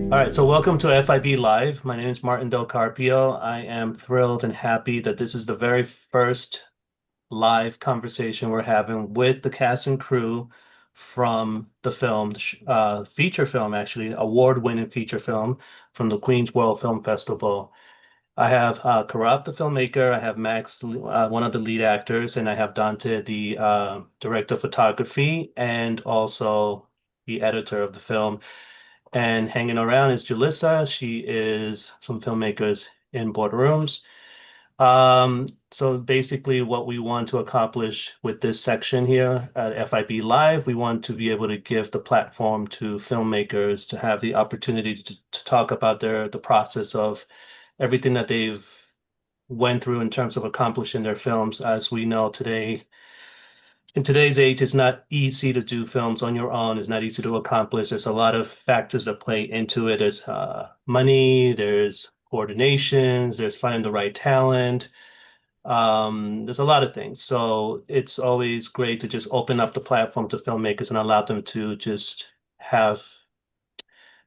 All right, so welcome to FIB Live. My name is Martin Del Carpio. I am thrilled and happy that this is the very first live conversation we're having with the cast and crew from the film, feature film, actually, award-winning feature film from the Queens World Film Festival. I have Korab, the filmmaker. I have Max, one of the lead actors, and I have Donte, the director of photography, and also the editor of the film. And hanging around is Jalissa. She is some filmmakers in boardrooms. So basically, what we want to accomplish with this section here at FIB Live, we want to be able to give the platform to filmmakers to have the opportunity to talk about the process of everything that they've went through in terms of accomplishing their films. As we know today, in today's age, it's not easy to do films on your own. It's not easy to accomplish. There's a lot of factors that play into it. There's money, there's coordinations, there's finding the right talent. There's a lot of things. So it's always great to just open up the platform to filmmakers and allow them to just have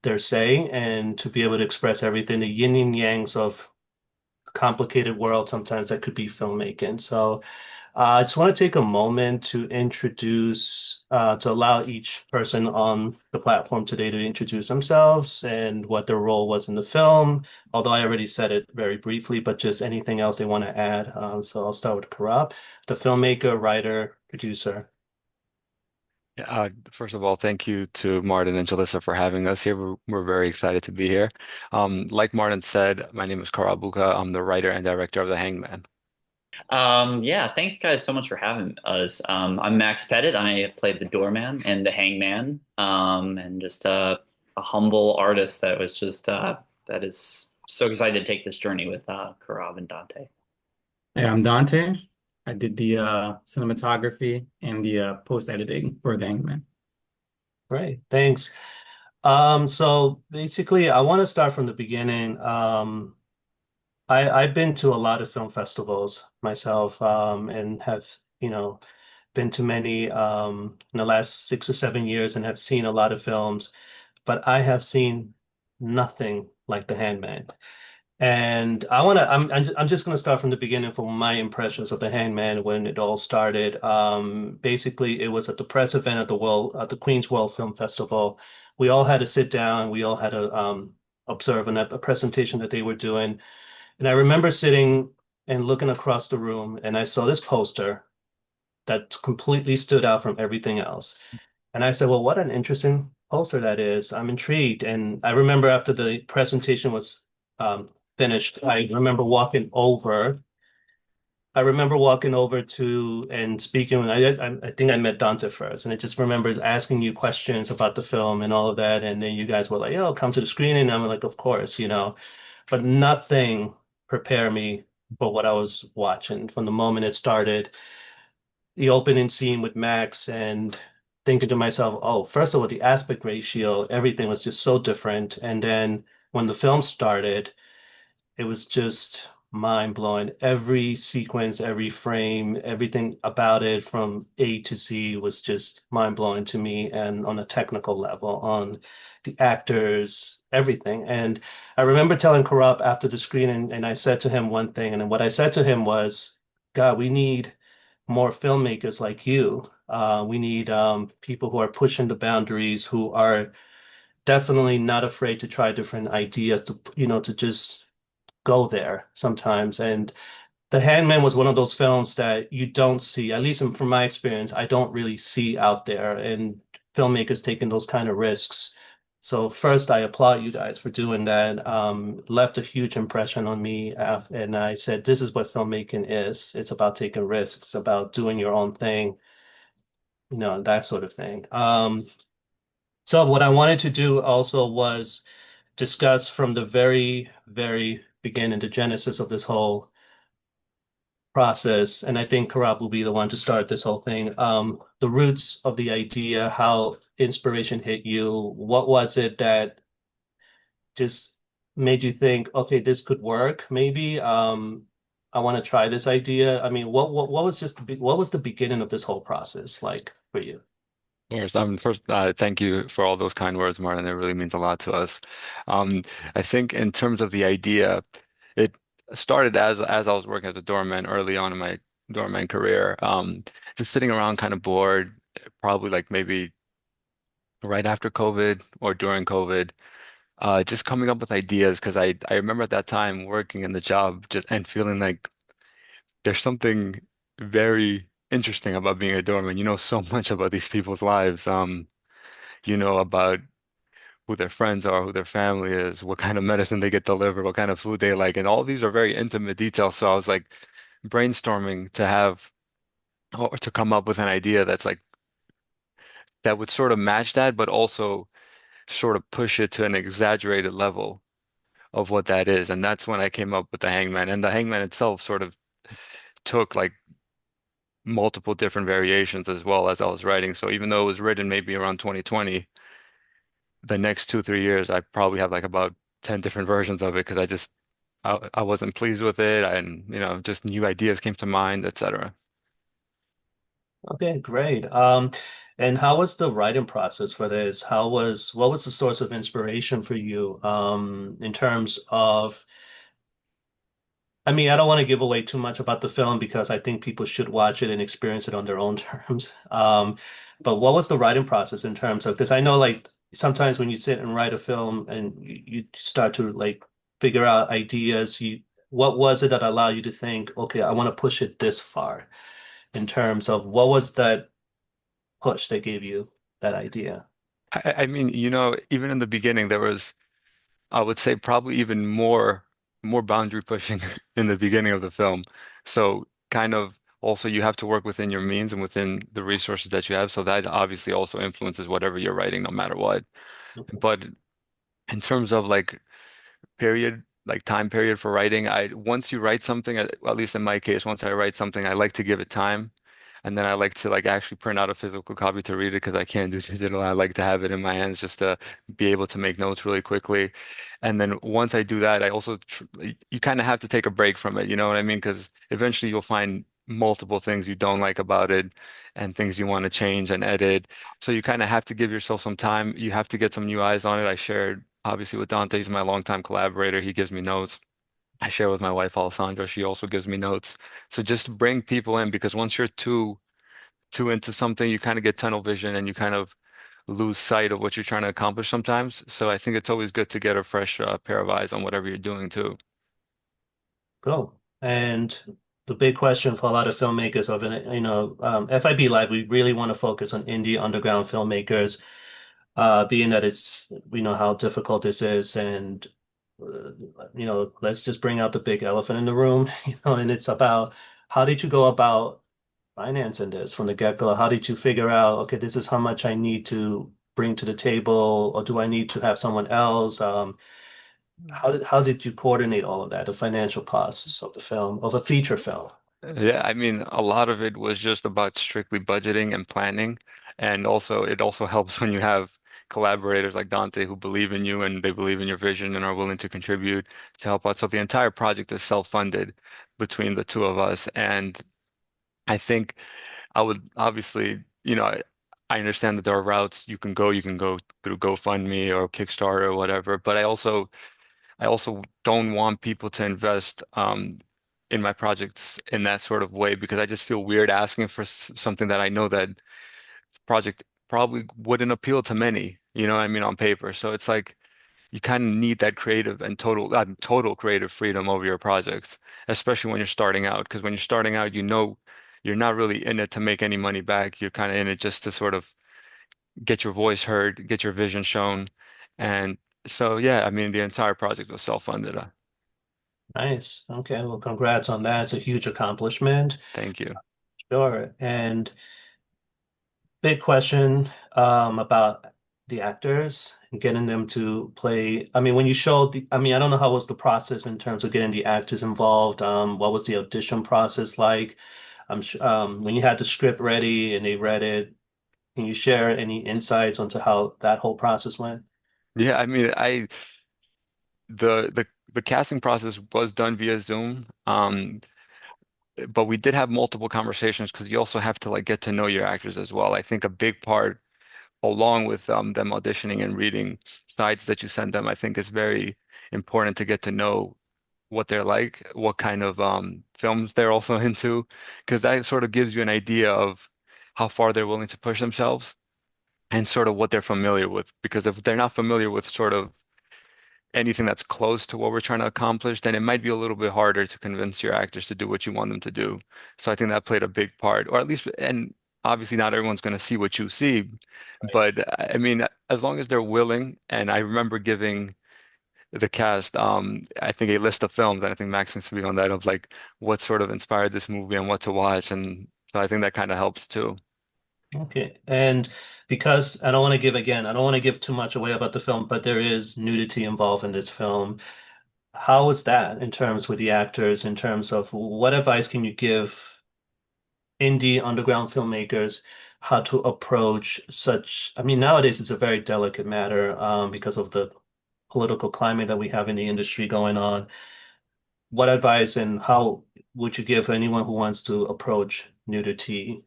their say and to be able to express everything, the yin and yangs of complicated world sometimes that could be filmmaking. So I just want to take a moment to to allow each person on the platform today to introduce themselves and what their role was in the film. Although I already said it very briefly, but just anything else they want to add. So I'll start with Karab, the filmmaker, writer, producer. Yeah, first of all, thank you to Martin and Jalissa for having us here. We're very excited to be here. Like Martin said, my name is Korab. I'm the writer and director of The Hangman. Yeah, thanks guys so much for having us. I'm Max Pettit. I played the doorman and the hangman, and just a humble artist that was just that is so excited to take this journey with Korab and Dante. Hey, I'm Dante. I did the cinematography and the post editing for The Hangman. Great, thanks. So basically, I want to start from the beginning. I've been to a lot of film festivals myself, and have, you know, been to many in the last 6 or 7 years and have seen a lot of films, but I have seen nothing like The Handman. And I'm just going to start from the beginning from my impressions of The Handman when it all started. Basically, it was at the press event at the Queens World Film Festival. We all had to sit down. We all had to observe a presentation that they were doing. And I remember sitting and looking across the room, and I saw this poster that completely stood out from everything else. And I said, well, what an interesting poster that is. I'm intrigued. And I remember after the presentation was finished, I remember walking over to and speaking. I think I met Dante first, and I just remember asking you questions about the film and all of that. And then you guys were like, "Oh, come to the screening." And I'm like, "Of course, you know." But nothing prepared me for what I was watching from the moment it started. The opening scene with Max and thinking to myself, "Oh, first of all, the aspect ratio, everything was just so different." And then when the film started, it was just mind blowing. Every sequence, every frame, everything about it from A to Z was just mind blowing to me and on a technical level, on the actors, everything. And I remember telling Corrupt after the screening, and I said to him one thing, and then what I said to him was, God, we need more filmmakers like you. We need people who are pushing the boundaries, who are definitely not afraid to try different ideas, to just go there sometimes. And The Handman was one of those films that you don't see, at least from my experience, I don't really see out there, and filmmakers taking those kind of risks. So first, I applaud you guys for doing that. Left a huge impression on me, and I said, "This is what filmmaking is. It's about taking risks. It's about doing your own thing, that sort of thing." So what I wanted to do also was discuss from the very, very beginning, the genesis of this whole process, and I think Karab will be the one to start this whole thing. The roots of the idea, how inspiration hit you. What was it that just made you think, okay, this could work, maybe? I want to try this idea. I mean, what was what was the beginning of this whole process like for you? Of course. First, thank you for all those kind words, Martin. It really means a lot to us. Um, I think in terms of the idea, it started as I was working as a doorman early on in my doorman career. Just sitting around kind of bored, probably like maybe right after COVID or during COVID, just coming up with ideas because I remember at that time working in the job just and feeling like there's something very interesting about being a doorman. You know so much about these people's lives. You know about who their friends are, who their family is, what kind of medicine they get delivered, what kind of food they like, and all these are very intimate details. So I was like brainstorming to have or to come up with an idea that's like that would sort of match that, but also sort of push it to an exaggerated level of what that is. And that's when I came up with the hangman. And the hangman itself sort of took like multiple different variations as well as I was writing. So even though it was written maybe around 2020, the next 2, 3 years, I probably have like about 10 different versions of it because I wasn't pleased with it and just new ideas came to mind, etc. Okay, great. And how was the writing process for this? What was the source of inspiration for you, in terms of, I mean, I don't want to give away too much about the film because I think people should watch it and experience it on their own terms. But what was the writing process in terms of, because I know like sometimes when you sit and write a film and you start to like figure out ideas, what was it that allowed you to think, okay, I want to push it this far in terms of what was that push that gave you that idea? I mean, even in the beginning, there was, I would say, probably even more boundary pushing in the beginning of the film. So kind of also you have to work within your means and within the resources that you have. So that obviously also influences whatever you're writing, no matter what. But in terms of like like time period for writing. Once you write something, at least in my case, once I write something, I like to give it time. And then I like to like actually print out a physical copy to read it because I can't do digital. I like to have it in my hands just to be able to make notes really quickly. And then once I do that, I also tr you kind of have to take a break from it. You know what I mean? Because eventually you'll find multiple things you don't like about it and things you want to change and edit. So you kind of have to give yourself some time. You have to get some new eyes on it. I shared obviously with Dante, he's my longtime collaborator. He gives me notes. I share with my wife Alessandra. She also gives me notes. So just to bring people in because once you're too into something, you kind of get tunnel vision and you kind of lose sight of what you're trying to accomplish sometimes. So I think it's always good to get a fresh pair of eyes on whatever you're doing too. Cool. And the big question for a lot of filmmakers of it, FIB Live, we really want to focus on indie underground filmmakers, being that we know how difficult this is, and let's just bring out the big elephant in the room, and it's about how did you go about financing this from the get-go? How did you figure out, okay, this is how much I need to bring to the table, or do I need to have someone else? How did you coordinate all of that, the financial costs of the film, of a feature film? Yeah, I mean, a lot of it was just about strictly budgeting and planning. And also, it also helps when you have collaborators like Dante who believe in you and they believe in your vision and are willing to contribute to help out. So the entire project is self-funded between the two of us. And I think I would obviously, I understand that there are routes you can go through GoFundMe or Kickstarter or whatever, but I also don't want people to invest in my projects in that sort of way because I just feel weird asking for something that I know that project probably wouldn't appeal to many, you know what I mean, on paper. So it's like you kind of need that creative and total creative freedom over your projects, especially when you're starting out. Because when you're starting out, you're not really in it to make any money back. You're kind of in it just to sort of get your voice heard, get your vision shown. And so, yeah, I mean, the entire project was self-funded. Nice. Okay, well, congrats on that. It's a huge accomplishment. Thank you. Sure. And big question, about the actors and getting them to play. I mean, when you showed I mean, I don't know how was the process in terms of getting the actors involved. What was the audition process like? When you had the script ready and they read it, can you share any insights onto how that whole process went? Yeah, I mean, the casting process was done via Zoom. But we did have multiple conversations because you also have to like get to know your actors as well. I think a big part along with them auditioning and reading sites that you send them, I think is very important to get to know what they're like, what kind of films they're also into, because that sort of gives you an idea of how far they're willing to push themselves and sort of what they're familiar with. Because if they're not familiar with sort of anything that's close to what we're trying to accomplish, then it might be a little bit harder to convince your actors to do what you want them to do. So I think that played a big part, or at least, and obviously not everyone's going to see what you see, Right. but I mean, as long as they're willing, and I remember giving the cast, I think a list of films, and I think Max can speak on that of like what sort of inspired this movie and what to watch, and so I think that kind of helps too. Okay. And because I don't want to give again, I don't want to give too much away about the film, but there is nudity involved in this film. How was that in terms with the actors, in terms of what advice can you give indie underground filmmakers how to approach such, I mean, nowadays it's a very delicate matter because of the political climate that we have in the industry going on. What advice and how would you give anyone who wants to approach nudity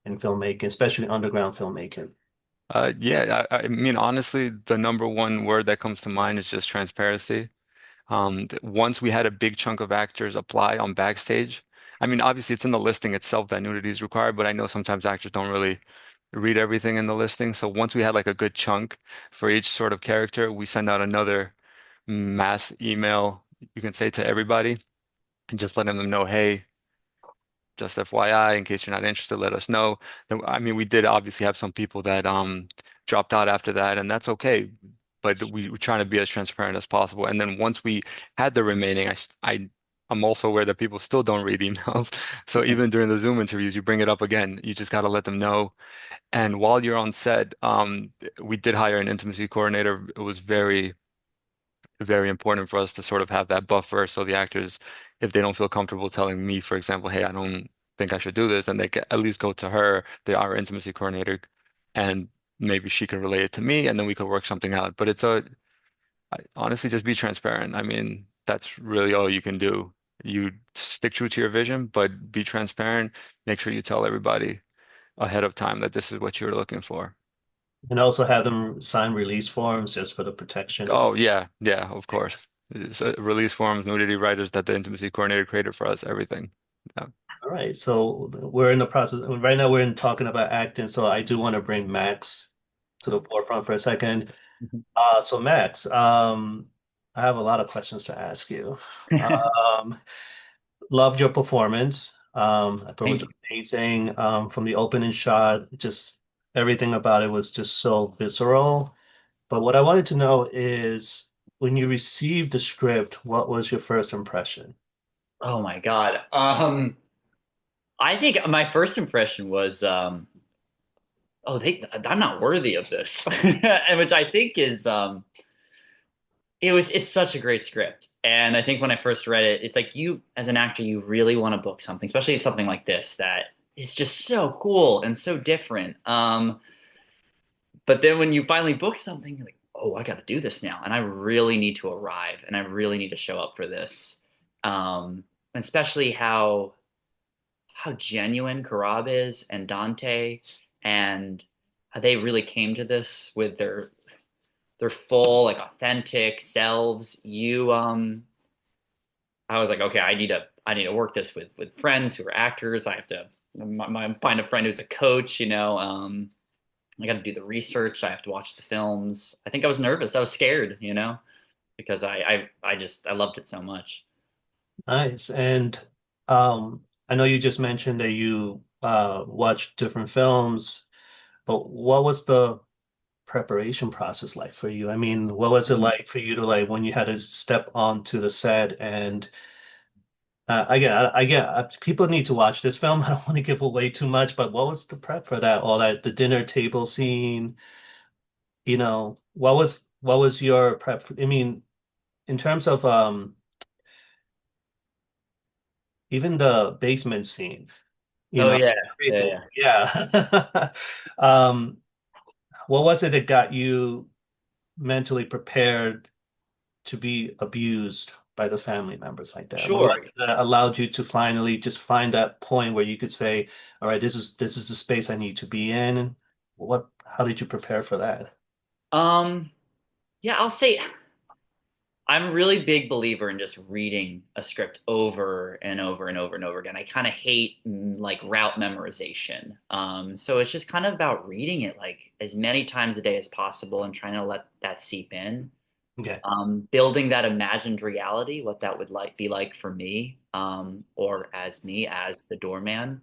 in filmmaking, especially underground filmmaking? Yeah, I mean, honestly, the number one word that comes to mind is just transparency. Once we had a big chunk of actors apply on Backstage, I mean, obviously it's in the listing itself that nudity is required, but I know sometimes actors don't really read everything in the listing. So once we had like a good chunk for each sort of character, we send out another mass email, you can say to everybody, and just letting them know, hey, just FYI, in case you're not interested, let us know. I mean, we did obviously have some people that dropped out after that, and that's okay. But we were trying to be as transparent as possible. And then once we had the remaining, I'm also aware that people still don't read emails. So even during the Zoom interviews, you bring it up again. You just got to let them know. And while you're on set, we did hire an intimacy coordinator. It was very important for us to sort of have that buffer so the actors, if they don't feel comfortable telling me, for example, hey, I don't think I should do this, then they can at least go to her, our intimacy coordinator, and maybe she could relay it to me, and then we could work something out. But honestly, just be transparent. I mean, that's really all you can do. You stick true to your vision, but be transparent. Make sure you tell everybody ahead of time that this is what you're looking for. And also have them sign release forms just for the protection of the. Oh yeah, yeah, of course. So release forms, nudity writers that the intimacy coordinator created for us, everything. Yeah. All right, so we're in the process. Right now, we're in talking about acting, so I do want to bring Max to the forefront for a second. So Max, I have a lot of questions to ask you. Um, Loved your performance. I thought it Thank was you. amazing. From the opening shot, just everything about it was just so visceral. But what I wanted to know is when you received the script, what was your first impression? Oh my God. I think my first impression was, oh, I'm not worthy of this, and which I think is, it's such a great script. And I think when I first read it, it's like you, as an actor, you really want to book something, especially something like this that is just so cool and so different. But then when you finally book something, you're like, oh, I got to do this now, and I really need to arrive, and I really need to show up for this. And especially how genuine Korab is and Donte, and how they really came to this with their full, like, authentic selves. I was like, okay, I need to work this with friends who are actors. I have to find a friend who's a coach. I got to do the research. I have to watch the films. I think I was nervous. I was scared, because I loved it so much. Nice. And I know you just mentioned that you watched different films, but what was the preparation process like for you? I mean, what was it like for you to like when you had to step onto the set and people need to watch this film. I don't want to give away too much, but what was the prep for that? All that the dinner table scene, what was your prep? I mean, in terms of even the basement scene, you Oh know, yeah, yeah, everything. yeah. Yeah. Um, what was it that got you mentally prepared to be abused by the family members like that? What was Sure. it that allowed you to finally just find that point where you could say, all right, this is the space I need to be in? What how did you prepare for that? Um, yeah, I'll say I'm a really big believer in just reading a script over and over and over and over again. I kind of hate like route memorization. So it's just kind of about reading it like as many times a day as possible and trying to let that seep in. Okay. Building that imagined reality, what that would be like for me, or as me as the doorman.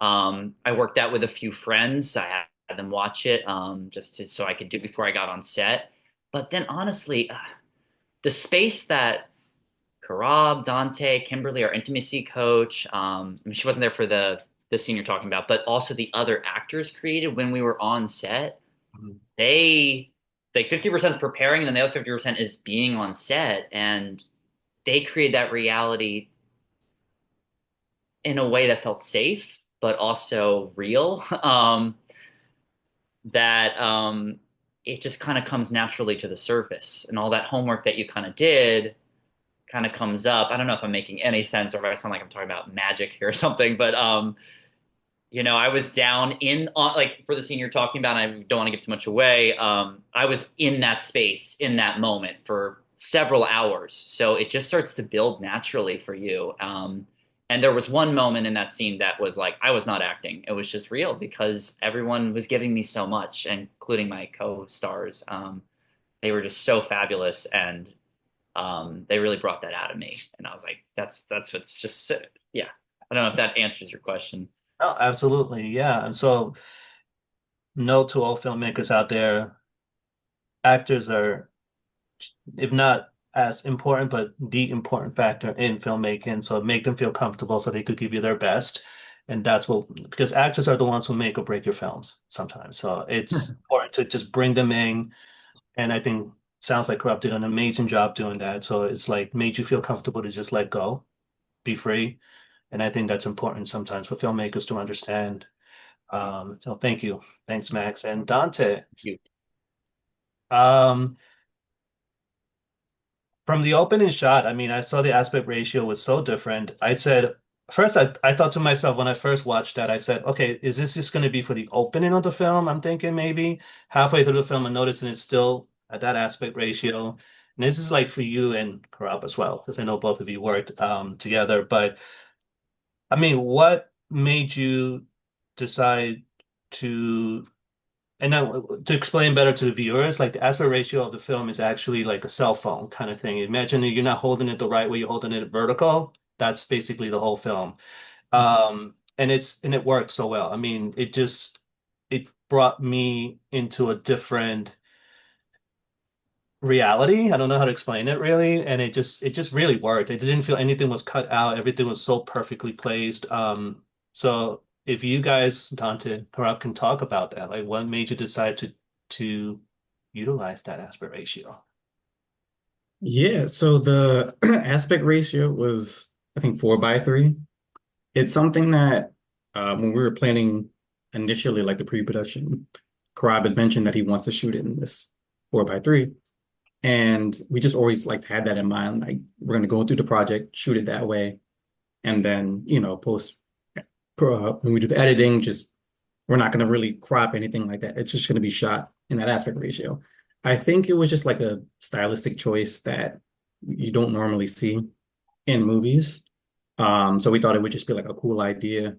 I worked out with a few friends. I had them watch it, so I could do it before I got on set. But then honestly, the space that Korab, Donte, Kimberly, our intimacy coach, I mean, she wasn't there for the scene you're talking about, but also the other actors created when we were on set. Mhm. They like 50% is preparing, and then the other 50% is being on set, and they create that reality in a way that felt safe, but also real. That it just kind of comes naturally to the surface, and all that homework that you kind of did kind of comes up. I don't know if I'm making any sense or if I sound like I'm talking about magic here or something, but I was down in on like for the scene you're talking about, and I don't want to give too much away. I was in that space in that moment for several hours. So it just starts to build naturally for you. And there was one moment in that scene that was like I was not acting. It was just real because everyone was giving me so much, including my co-stars. They were just so fabulous and they really brought that out of me. And I was like, that's what's just yeah. I don't know if that answers your question. Oh, absolutely. Yeah. And so, note to all filmmakers out there, actors are, if not as important, but the important factor in filmmaking. So make them feel comfortable so they could give you their best. And that's what, because actors are the ones who make or break your films sometimes. So it's important to just bring them in. And I think sounds like Corrupt did an amazing job doing that. So it's like made you feel comfortable to just let go, be free. And I think that's important sometimes for filmmakers to understand. So thank you. Thanks, Max. And Dante, You. um, from the opening shot, I mean, I saw the aspect ratio was so different. I said, first, I thought to myself when I first watched that, I said, okay, is this just going to be for the opening of the film? I'm thinking maybe halfway through the film and noticing it's still at that aspect ratio. And this is like for you and Korab as well, because I know both of you worked together. But I mean, what made you decide to and now to explain better to the viewers, like the aspect ratio of the film is actually like a cell phone kind of thing. Imagine that you're not holding it the right way, you're holding it vertical. That's basically the whole film. And it works so well. I mean, it brought me into a different reality. I don't know how to explain it really. And it just really worked. It didn't feel anything was cut out. Everything was so perfectly placed. So if you guys, Dante, perhaps can talk about that, like what made you decide to utilize that aspect ratio? Yeah, so the aspect ratio was, I think, 4:3. It's something that when we were planning initially, like the pre-production, Korab had mentioned that he wants to shoot it in this 4:3. And we just always like had that in mind. Like we're gonna go through the project, shoot it that way, and then, post when we do the editing, just we're not gonna really crop anything like that. It's just gonna be shot in that aspect ratio. I think it was just like a stylistic choice that you don't normally see in movies. So we thought it would just be like a cool idea.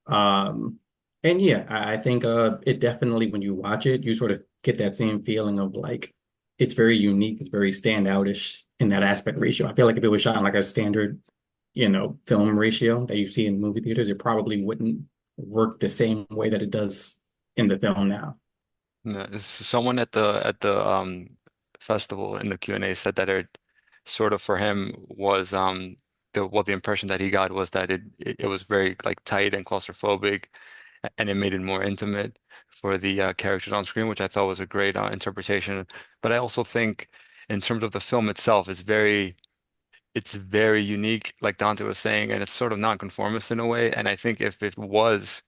Um, and yeah, I think it definitely when you watch it, you sort of get that same feeling of like it's very unique, it's very standoutish in that aspect ratio. I feel like if it was shot on like a standard, film ratio that you see in movie theaters, it probably wouldn't work the same way that it does in the film now. Yeah, someone at the festival in the Q&A said that it sort of for him was the impression that he got was that it was very like tight and claustrophobic, and it made it more intimate for the characters on screen, which I thought was a great interpretation. But I also think in terms of the film itself, it's very unique, like Dante was saying, and it's sort of nonconformist in a way. And I think if it was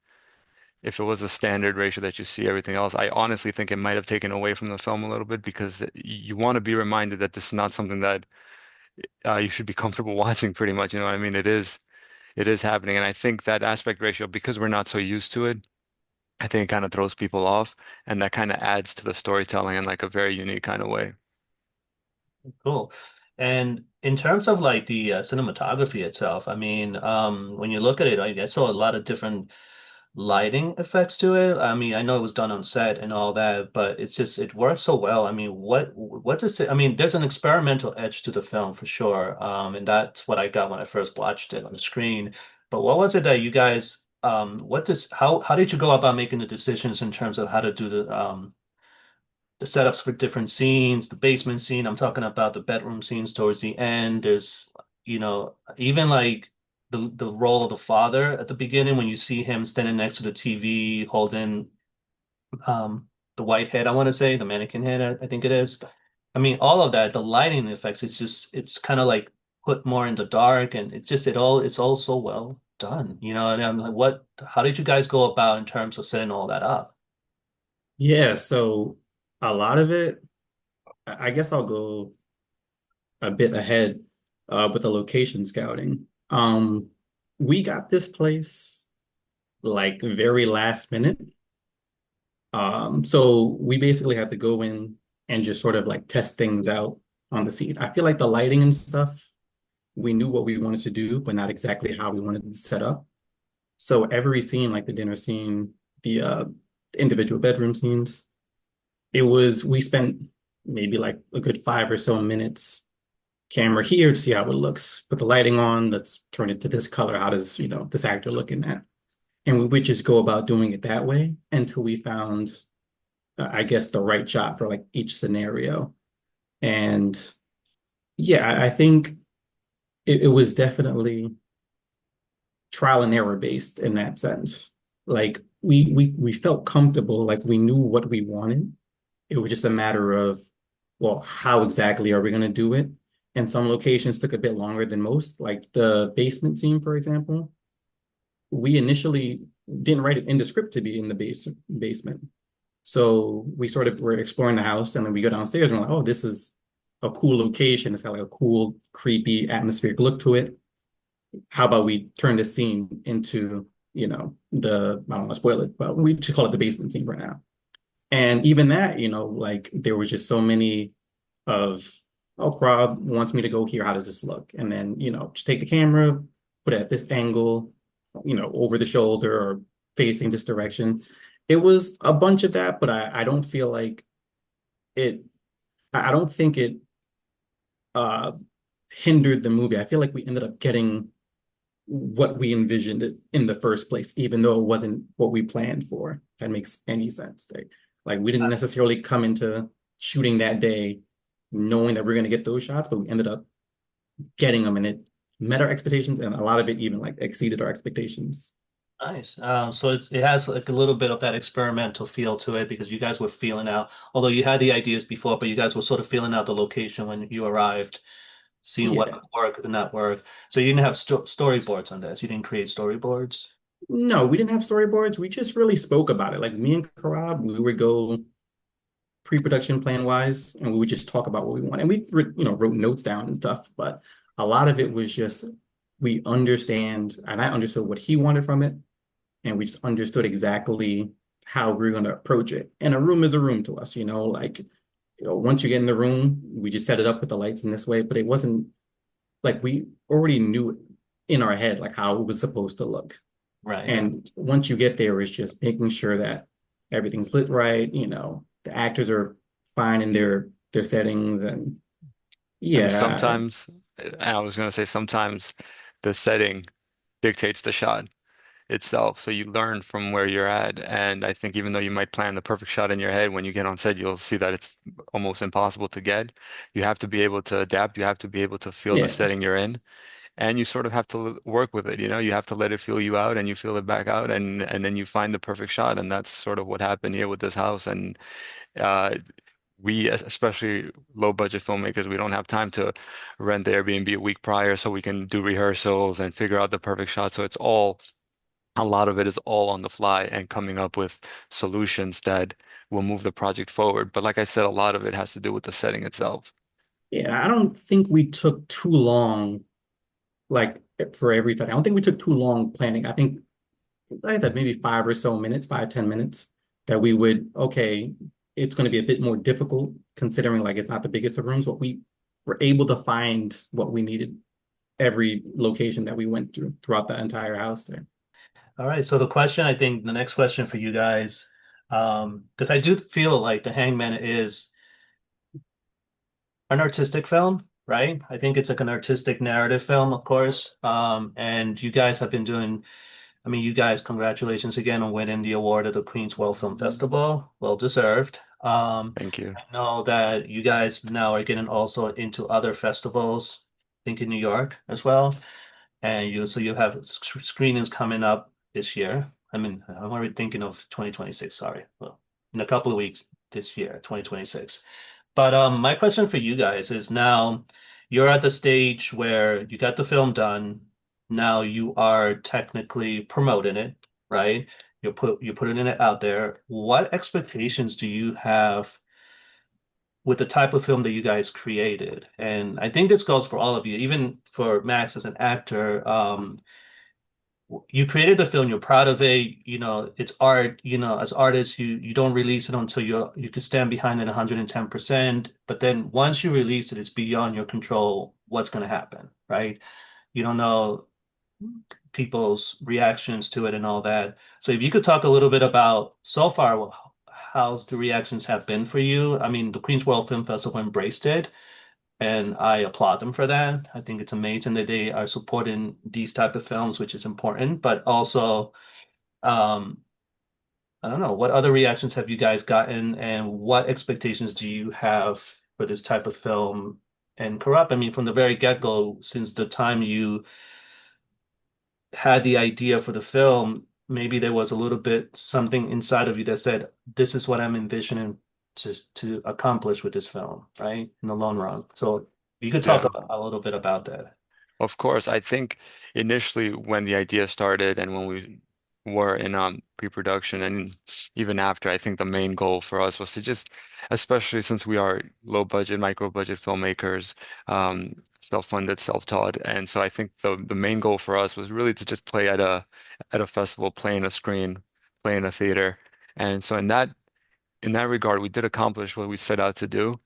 a standard ratio that you see everything else, I honestly think it might have taken away from the film a little bit because you want to be reminded that this is not something that you should be comfortable watching pretty much. You know what I mean? It is happening. And I think that aspect ratio, because we're not so used to it, I think it kind of throws people off, and that kind of adds to the storytelling in like a very unique kind of way. Cool. And in terms of like the cinematography itself, I mean, when you look at it, I saw a lot of different lighting effects to it. I mean, I know it was done on set and all that, but it's just it works so well. I mean, what does it? I mean, there's an experimental edge to the film for sure, and that's what I got when I first watched it on the screen. But what was it that you guys? What does how did you go about making the decisions in terms of how to do the setups for different scenes, the basement scene. I'm talking about the bedroom scenes towards the end. There's, even like the role of the father at the beginning when you see him standing next to the TV holding the white head, I want to say, the mannequin head, I think it is. I mean, all of that, the lighting effects, it's kind of like put more in the dark and it's all so well done, and I'm like, how did you guys go about in terms of setting all that up? Yeah, so a lot of it, I guess I'll go a bit ahead with the location scouting. We got this place like very last minute. So we basically had to go in and just sort of like test things out on the scene. I feel like the lighting and stuff, we knew what we wanted to do, but not exactly how we wanted to set up. So every scene, like the dinner scene, the individual bedroom scenes, we spent maybe like a good 5 or so minutes camera here to see how it looks. Put the lighting on, let's turn it to this color. How does, this actor look in that? And we would just go about doing it that way until we found, I guess, the right shot for like each scenario. And yeah, I think it was definitely trial and error based in that sense. Like we felt comfortable, like we knew what we wanted. It was just a matter of, well, how exactly are we going to do it? And some locations took a bit longer than most, like the basement scene, for example. We initially didn't write it in the script to be in the basement. So we sort of were exploring the house, and then we go downstairs and we're like, oh, this is a cool location. It's got like a cool, creepy, atmospheric look to it. How about we turn this scene into, I don't want to spoil it, but we just call it the basement scene right now. And even that, like there was just so many of, oh, Korab wants me to go here. How does this look? And then, just take the camera, put it at this angle, over the shoulder or facing this direction. It was a bunch of that, but I don't feel like it, I don't think it uh, hindered the movie. I feel like we ended up getting what we envisioned it in the first place, even though it wasn't what we planned for. If that makes any sense. Like we didn't necessarily come into shooting that day knowing that we're going to get those shots, but we ended up getting them, and it met our expectations, and a lot of it even like exceeded our expectations. Nice. So it has like a little bit of that experimental feel to it because you guys were feeling out, although you had the ideas before, but you guys were sort of feeling out the location when you arrived, seeing what Yeah. could work and not work. So you didn't have storyboards on this. You didn't create storyboards. No, we didn't have storyboards. We just really spoke about it. Like me and Korab, we would go pre-production plan wise, and we would just talk about what we want. And we, wrote notes down and stuff. But a lot of it was just we understand, and I understood what he wanted from it, and we just understood exactly how we are going to approach it. And a room is a room to us, like once you get in the room, we just set it up with the lights in this way. But it wasn't like we already knew it in our head like how it was supposed to look. Right. And once you get there, it's just making sure that everything's lit right, the actors are fine in their settings, and And yeah, sometimes, and I was going to say, sometimes the setting dictates the shot itself. So you learn from where you're at. And I think even though you might plan the perfect shot in your head, when you get on set, you'll see that it's almost impossible to get. You have to be able to adapt. You have to be able to feel the yeah, setting you're in. And you sort of have to work with it, you have to let it feel you out and you feel it back out and then you find the perfect shot. And that's sort of what happened here with this house. And uh, we, especially low budget filmmakers, we don't have time to rent the Airbnb a week prior so we can do rehearsals and figure out the perfect shot. So a lot of it is all on the fly and coming up with solutions that will move the project forward. But like I said, a lot of it has to do with the setting itself. yeah. I don't think we took too long, like for every time. I don't think we took too long planning. I think like that, maybe 5 or so minutes, 5, 10 minutes, that we would, okay, it's going to be a bit more difficult considering like it's not the biggest of rooms, but we were able to find what we needed every location that we went through throughout the entire house there. All right. So the question, I think the next question for you guys, because I do feel like The Hangman is an artistic film, right? I think it's like an artistic narrative film, of course. And you guys have been doing, I mean, you guys, congratulations again on winning the award at the Queens World Film Festival. Well deserved. Thank you. I know that you guys now are getting also into other festivals, I think in New York as well. And you have screenings coming up this year. I mean, I'm already thinking of 2026, sorry. Well, in a couple of weeks this year, 2026. But my question for you guys is now you're at the stage where you got the film done. Now you are technically promoting it, right? You're putting it out there. What expectations do you have with the type of film that you guys created? And I think this goes for all of you, even for Max as an actor. You created the film, you're proud of it, it's art, as artists, you don't release it until you can stand behind it 110%. But then once you release it, it's beyond your control what's going to happen, right? You don't know people's reactions to it and all that. So if you could talk a little bit about so far, how's the reactions have been for you? I mean, the Queens World Film Festival embraced it, and I applaud them for that. I think it's amazing that they are supporting these type of films, which is important. But also, um, I don't know, what other reactions have you guys gotten, and what expectations do you have for this type of film? And Corrupt, I mean, from the very get-go, since the time you had the idea for the film, maybe there was a little bit something inside of you that said, "This is what I'm envisioning to accomplish with this film," right? In the long run. So you could talk Yeah. a little bit about that. Of course, I think initially when the idea started and when we were in pre-production and even after, I think the main goal for us was to just, especially since we are low budget, micro budget filmmakers, self-funded, self-taught, and so I think the main goal for us was really to just play at a festival, play in a screen, play in a theater, and so in that regard, we did accomplish what we set out to do.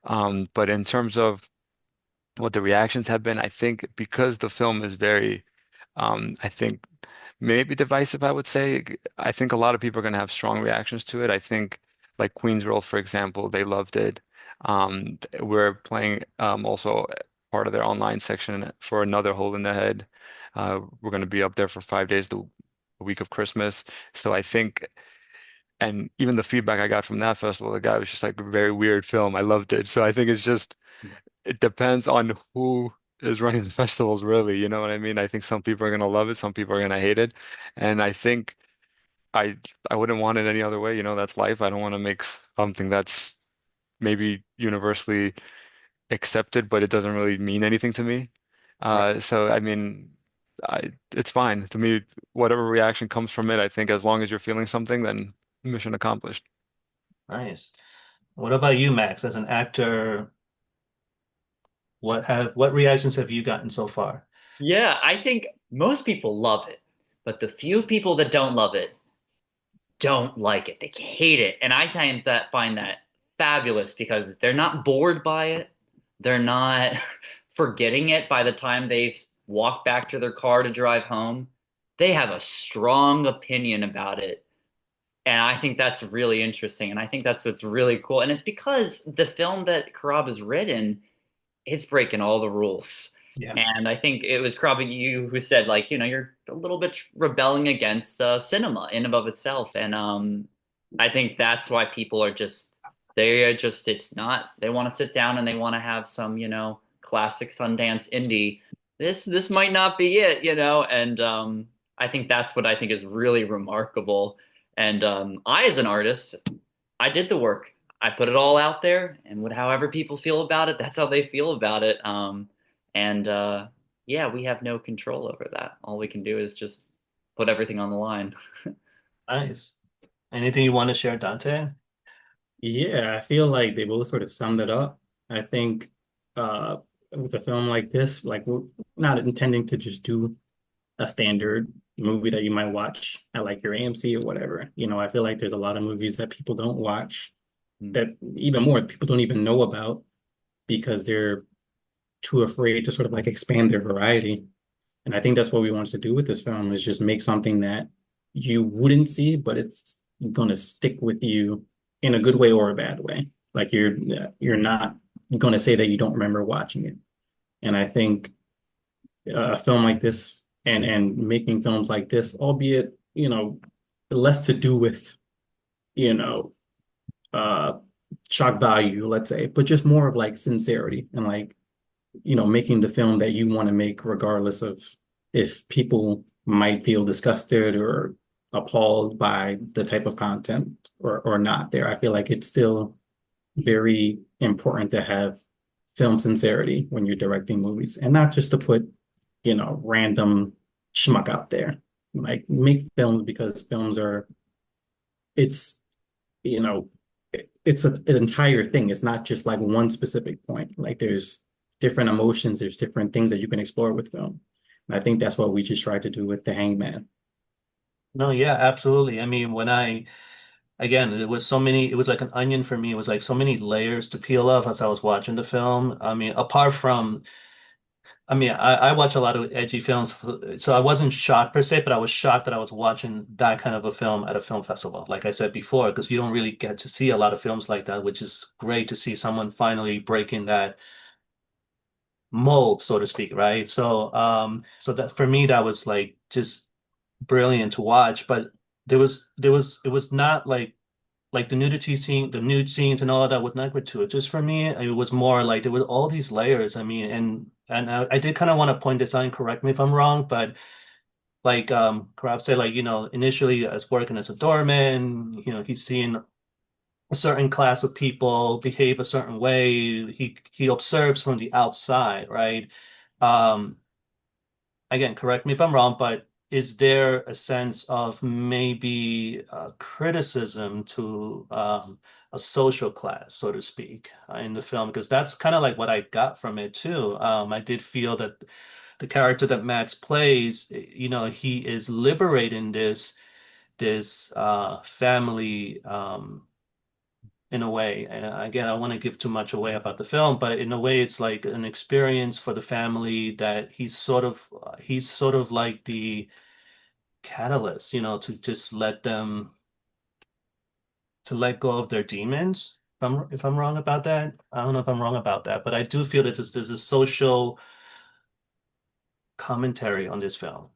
But in terms of what the reactions have been. I think because the film is very, I think maybe divisive, I would say. I think a lot of people are going to have strong reactions to it. I think like Queen's Roll, for example, they loved it. We're playing also part of their online section for Another Hole in the Head. We're going to be up there for 5 days the week of Christmas. So I think, and even the feedback I got from that festival, the guy was just like a very weird film. I loved it. So I think it's just it depends on who is running the festivals, really. You know what I mean? I think some people are gonna love it, some people are gonna hate it, and I think I I wouldn't want it any other way. You know, that's life. I don't want to make something that's maybe universally accepted, but it doesn't really mean anything to me. Right. So I mean, it's fine to me. Whatever reaction comes from it, I think as long as you're feeling something, then mission accomplished. Nice. What about you, Max, as an actor? What reactions have you gotten so far? Yeah, I think most people love it, but the few people that don't love it don't like it. They hate it. And I find that fabulous because they're not bored by it. They're not forgetting it by the time they've walked back to their car to drive home. They have a strong opinion about it. And I think that's really interesting. And I think that's what's really cool. And it's because the film that Korab has written, it's breaking all the rules. Yeah. And I think it was probably you who said, like, you're a little bit rebelling against cinema in and of itself. And I think that's why people are it's not, they want to sit down and they want to have some, classic Sundance indie. This might not be it, and I think that's what I think is really remarkable. And I, as an artist, I did the work. I put it all out there, and however people feel about it, that's how they feel about it. And yeah, we have no control over that. All we can do is just put everything on the line. Nice. Anything you want to share, Dante? Yeah, I feel like they both sort of summed it up. I think with a film like this, like we're not intending to just do a standard movie that you might watch at like your AMC or whatever. I feel like there's a lot of movies that people don't watch, Mm. that even more people don't even know about because they're too afraid to sort of like expand their variety. And I think that's what we wanted to do with this film, is just make something that you wouldn't see, but it's gonna stick with you in a good way or a bad way. Like you're not gonna say that you don't remember watching it. And I think a film like this and making films like this, albeit, less to do with, you know, uh shock value, let's say, but just more of like sincerity and like, making the film that you want to make, regardless of if people might feel disgusted or appalled by the type of content or not there. I feel like it's still very important to have film sincerity when you're directing movies and not just to put, random schmuck out there. Like make films because films are, it's, you know, it's an entire thing. It's not just like one specific point. Like there's different emotions, there's different things that you can explore with film. And I think that's what we just tried to do with The Hangman. No, yeah, absolutely. I mean, again, it was like an onion for me. It was like so many layers to peel off as I was watching the film. I mean, I watch a lot of edgy films, so I wasn't shocked per se, but I was shocked that I was watching that kind of a film at a film festival, like I said before, because you don't really get to see a lot of films like that, which is great to see someone finally breaking that mold, so to speak, right? So that for me, that was like just brilliant to watch, but it was not like the nude scenes and all of that was not gratuitous for me. It was more like there was all these layers. I mean, and I did kind of want to point this out and correct me if I'm wrong, but like Korab said, like, initially as working as a doorman, he's seeing a certain class of people behave a certain way. He observes from the outside, right? Um, again, correct me if I'm wrong, but is there a sense of maybe criticism to a social class, so to speak, in the film? Because that's kind of like what I got from it too. I did feel that the character that Max plays, he is liberating this family. In a way. And again, I don't want to give too much away about the film, but in a way, it's like an experience for the family that he's sort of like the catalyst, to just to let go of their demons. If I'm wrong about that, I don't know if I'm wrong about that, but I do feel that there's a social commentary on this film.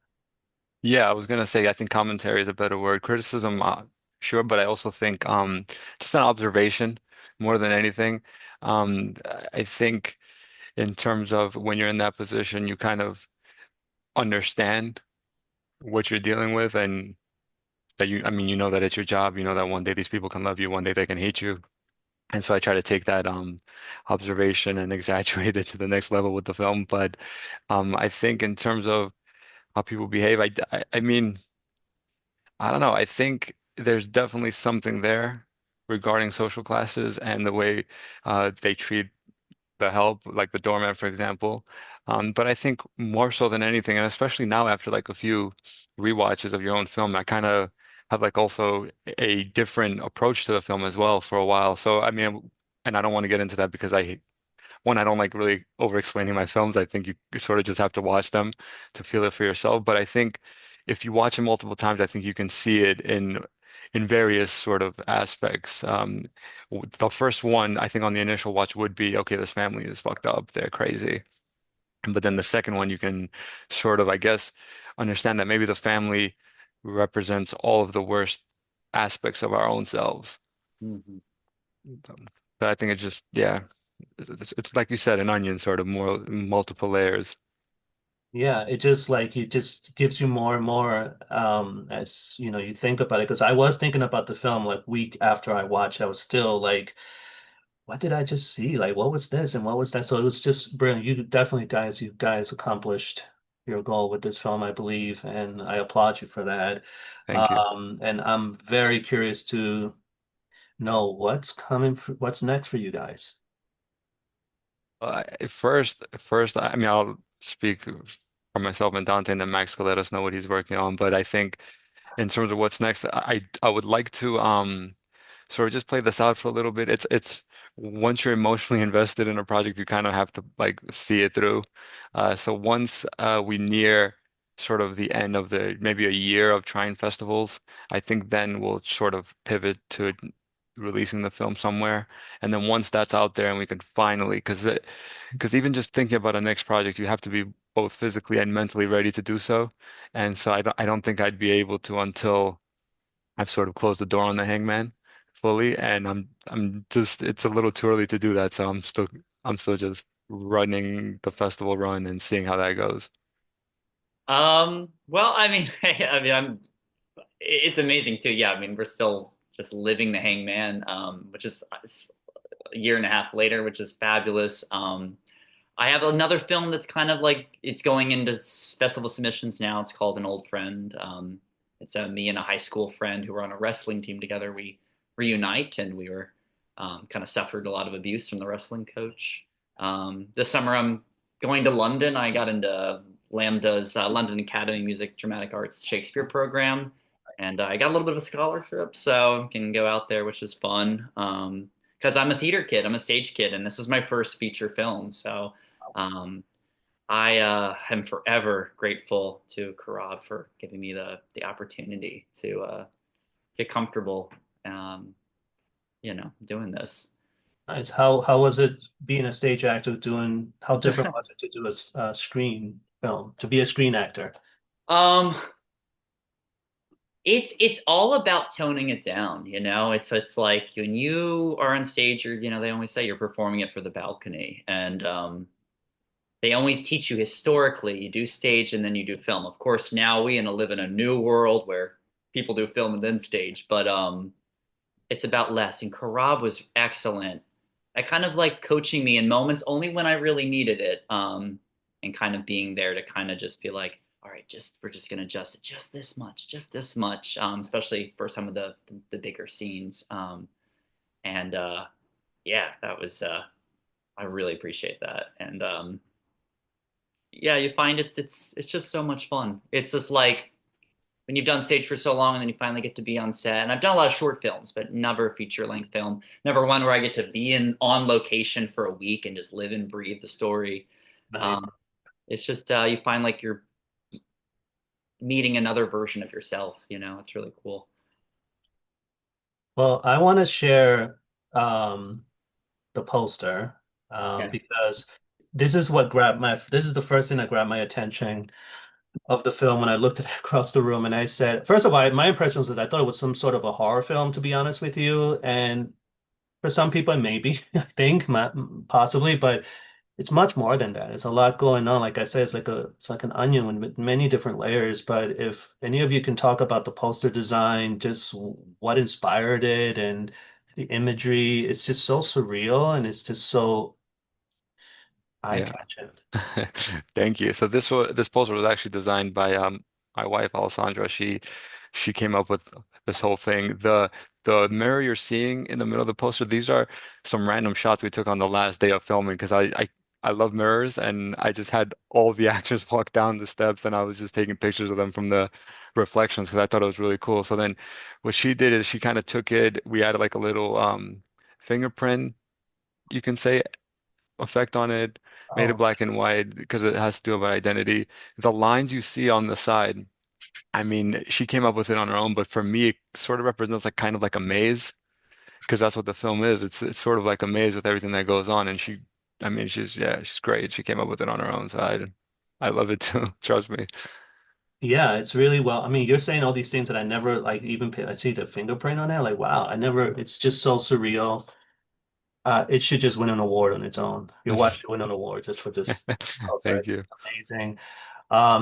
Yeah, I was gonna say I think commentary is a better word. Criticism, sure, but I also think just an observation more than anything. I think in terms of when you're in that position, you kind of understand what you're dealing with and that I mean, you know that it's your job, you know that one day these people can love you, one day they can hate you. And so I try to take that observation and exaggerate it to the next level with the film. But I think in terms of how people behave, I mean, I don't know. I think there's definitely something there regarding social classes and the way they treat the help, like the doorman, for example. But I think more so than anything, and especially now after like a few rewatches of your own film, I kind of have like also a different approach to the film as well for a while. So I mean, and I don't want to get into that because I don't like really over explaining my films. I think you sort of just have to watch them to feel it for yourself. But I think if you watch them multiple times, I think you can see it in various sort of aspects. The first one, I think on the initial watch would be, okay, this family is fucked up. They're crazy. But then the second one, you can sort of, I guess, understand that maybe the family represents all of the worst aspects of our own selves. Mhm. But I think it just, yeah, it's like you said, an onion, sort of more multiple layers. Yeah, it just gives you more and more as you think about it. Because I was thinking about the film like week after I watched, I was still like, what did I just see? Like, what was this and what was that? So it was just brilliant. You guys accomplished your goal with this film, I believe, and I applaud you for that. Thank you. And I'm very curious to know what's next for you guys. First, I mean, I'll speak or myself and Dante, and then Max could let us know what he's working on. But I think in terms of what's next, I would like to sort of just play this out for a little bit. It's once you're emotionally invested in a project, you kind of have to like see it through. So once we near sort of the end of the maybe a year of trying festivals, I think then we'll sort of pivot to releasing the film somewhere. And then once that's out there and we can finally, because even just thinking about a next project, you have to be both physically and mentally ready to do so. And so I don't think I'd be able to until I've sort of closed the door on the Hangman fully, and I'm just it's a little too early to do that, so I'm still just running the festival run and seeing how that goes. Well, I mean, I mean, it's amazing too. Yeah, I mean, we're still just living the Hangman, which is a year and a half later, which is fabulous. I have another film that's kind of like it's going into festival submissions now. It's called An Old Friend. It's me and a high school friend who were on a wrestling team together. We reunite, and we were kind of suffered a lot of abuse from the wrestling coach. This summer, I'm going to London. I got into Lambda's London Academy Music Dramatic Arts Shakespeare program, and I got a little bit of a scholarship, so I can go out there, which is fun. Because I'm a theater kid, I'm a stage kid, and this is my first feature film. So um, I am forever grateful to Korab for giving me the opportunity to get comfortable, um, doing this. Nice. How was it being a stage actor doing, how different was it to do a screen film, to be a screen actor? Um, it's all about toning it down, you know. It's like when you are on stage, they always say you're performing it for the balcony, and they always teach you historically, you do stage and then you do film. Of course, now we live in a new world where people do film and then stage, but it's about less. And Karab was excellent at kind of like coaching me in moments only when I really needed it, and kind of being there to kind of just be like, all right, we're just gonna adjust it just this much, especially for some of the bigger scenes. And yeah, that was I really appreciate that. And yeah, you find it's just so much fun. It's just like when you've done stage for so long and then you finally get to be on set. And I've done a lot of short films, but never a feature length film. Never one where I get to be in on location for a week and just live and breathe the story. Nice. Um, it's just you find like you're meeting another version of yourself. It's really cool. Well, I want to share the poster Okay. because this is the first thing that grabbed my attention of the film when I looked at it across the room, and I said, first of all, my impression was I thought it was some sort of a horror film, to be honest with you. And for some people, maybe, I think, possibly, but it's much more than that. It's a lot going on. Like I said, it's like an onion with many different layers. But if any of you can talk about the poster design, just what inspired it and the imagery, it's just so surreal and it's just so Yeah. eye-catching. Thank you. So this poster was actually designed by my wife Alessandra. She came up with this whole thing. The mirror you're seeing in the middle of the poster, these are some random shots we took on the last day of filming because I love mirrors, and I just had all the actors walk down the steps and I was just taking pictures of them from the reflections because I thought it was really cool. So then what she did is she kind of took it, we added like a little fingerprint, you can say, effect on it, made it Oh, black and white because it has to do about identity. The lines you see on the side, I mean, she came up with it on her own, but for me, it sort of represents like kind of like a maze because that's what the film is. It's sort of like a maze with everything that goes on, and I mean, she's great. She came up with it on her own, so I love it too. Trust me. yeah, it's really well. I mean, you're saying all these things that I never like even I see the fingerprint on it. Like, wow, I never, it's just so surreal. It should just win an award on its own. Your wife should win an award just for this. Oh, Thank you. amazing.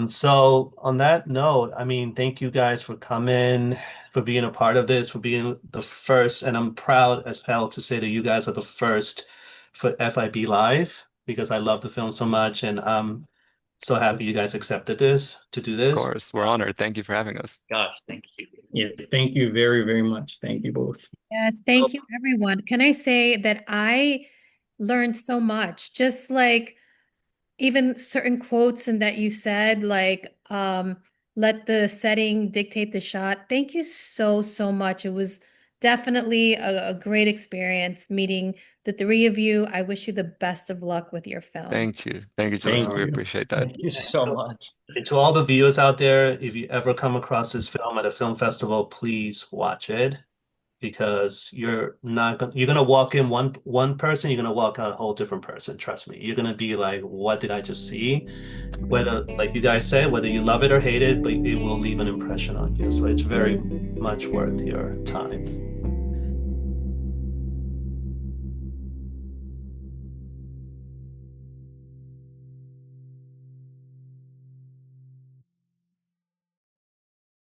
So on that note, I mean, thank you guys for coming, for being a part of this, for being the first, and I'm proud as hell to say that you guys are the first for FIB Live because I love the film so much, and I'm so happy you guys accepted this to do Of this. course, we're honored. Thank you for having us. Gosh, thank you. Yeah, thank you very, very much. Thank you both. Yes, thank you, everyone. Can I say that I learned so much, just like even certain quotes and that you said, like, let the setting dictate the shot. Thank you so, so much. It was definitely a great experience meeting the three of you. I wish you the best of luck with your film. Thank you. Thank you, Jalissa. Thank We you. appreciate that. Thank you And so to, much. and to all the viewers out there, if you ever come across this film at a film festival, please watch it because you're gonna walk in one person, you're gonna walk out a whole different person. Trust me. You're gonna be like, what did I just see? Whether, like you guys say, whether you love it or hate it, but it will leave an impression on you. So it's very much worth your time.